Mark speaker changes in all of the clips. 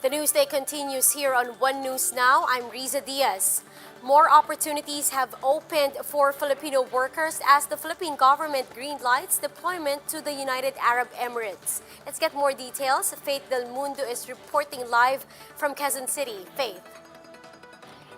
Speaker 1: The newsday continues here on One News Now. I'm Riza Diaz. More opportunities have opened for Filipino workers as the Philippine government greenlights deployment to the United Arab Emirates. Let's get more details. Faith Del Mundo is reporting live from Quezon City. Faith.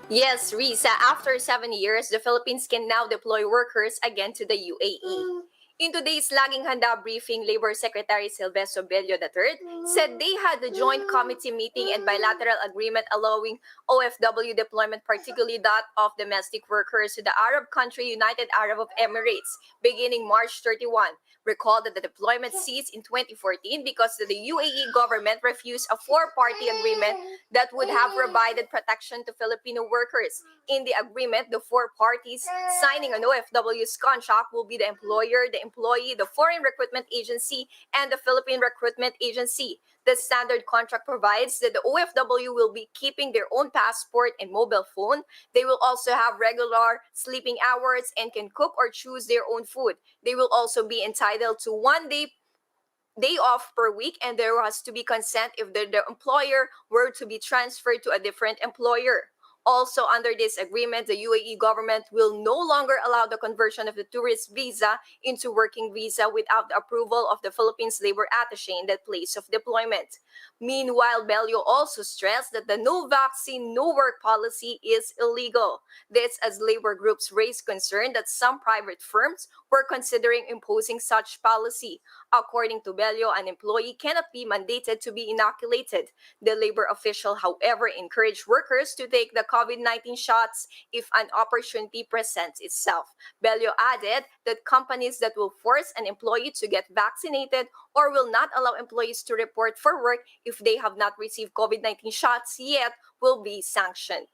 Speaker 2: Yes, Risa, after 7 years, the Philippines can now deploy workers again to the UAE. In today's Laging Handa briefing, Labor Secretary Silvestre Bello III said they had a joint committee meeting and bilateral agreement allowing OFW deployment, particularly that of domestic workers, to the Arab country United Arab Emirates beginning March 31. Recall that the deployment ceased in 2014 because the UAE government refused a four-party agreement that would have provided protection to Filipino workers. In the agreement, the four parties signing an OFW's contract will be the employer, the employee, the foreign recruitment agency, and the Philippine Recruitment Agency. The standard contract provides that the OFW will be keeping their own passport and mobile phone. They will also have regular sleeping hours and can cook or choose their own food. They will also be entitled to 1 day off per week, and there has to be consent if the employer were to be transferred to a different employer. Also, under this agreement, the UAE government will no longer allow the conversion of the tourist visa into working visa without the approval of the Philippines Labor Attaché in that place of deployment. Meanwhile, Bello also stressed that the no vaccine, no work policy is illegal. This as labor groups raised concern that some private firms were considering imposing such policy. According to Bello, an employee cannot be mandated to be inoculated. The labor official, however, encouraged workers to take the COVID-19 shots if an opportunity presents itself. Bello added that companies that will force an employee to get vaccinated or will not allow employees to report for work if they have not received COVID-19 shots yet will be sanctioned.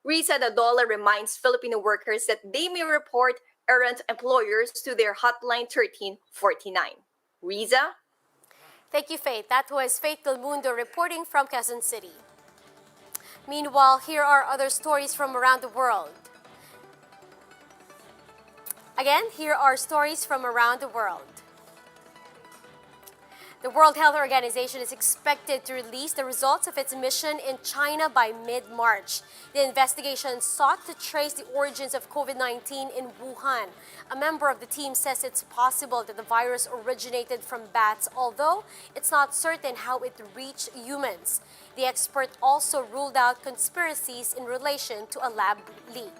Speaker 2: Risa, the DOLE reminds Filipino workers that they may report errant employers to their hotline 1349. Riza?
Speaker 1: Thank you, Faith. That was Faith Del Mundo reporting from Quezon City. Meanwhile, here are other stories from around the world. Again, here are stories from around the world. The World Health Organization is expected to release the results of its mission in China by mid-March. The investigation sought to trace the origins of COVID-19 in Wuhan. A member of the team says it's possible that the virus originated from bats, although it's not certain how it reached humans. The expert also ruled out conspiracies in relation to a lab leak.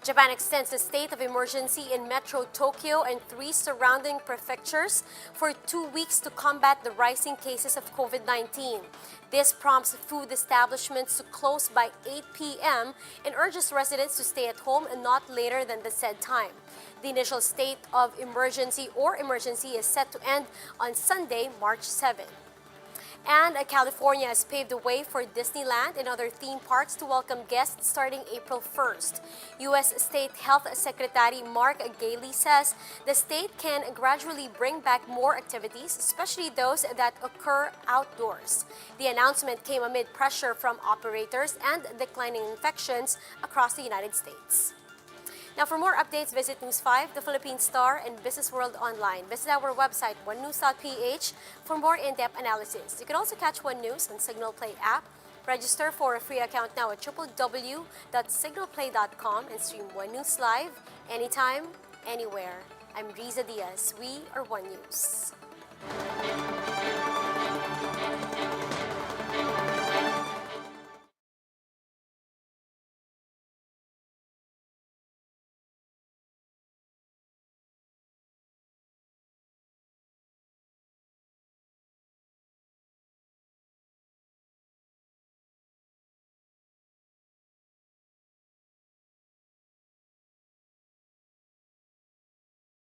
Speaker 1: Japan extends the state of emergency in Metro Tokyo and 3 surrounding prefectures for 2 weeks to combat the rising cases of COVID-19. This prompts food establishments to close by 8 p.m. and urges residents to stay at home and not later than the said time. The initial state of emergency is set to end on Sunday, March 7. And California has paved the way for Disneyland and other theme parks to welcome guests starting April 1st. U.S. State Health Secretary Mark Galey says the state can gradually bring back more activities, especially those that occur outdoors. The announcement came amid pressure from operators and declining infections across the United States. Now, for more updates, visit News 5, The Philippine Star, and Business World Online. Visit our website, onenews.ph, for more in-depth analysis. You can also catch One News on Signal Play app. Register for a free account now at www.signalplay.com and stream One News live anytime, anywhere. I'm Riza Diaz. We are One News.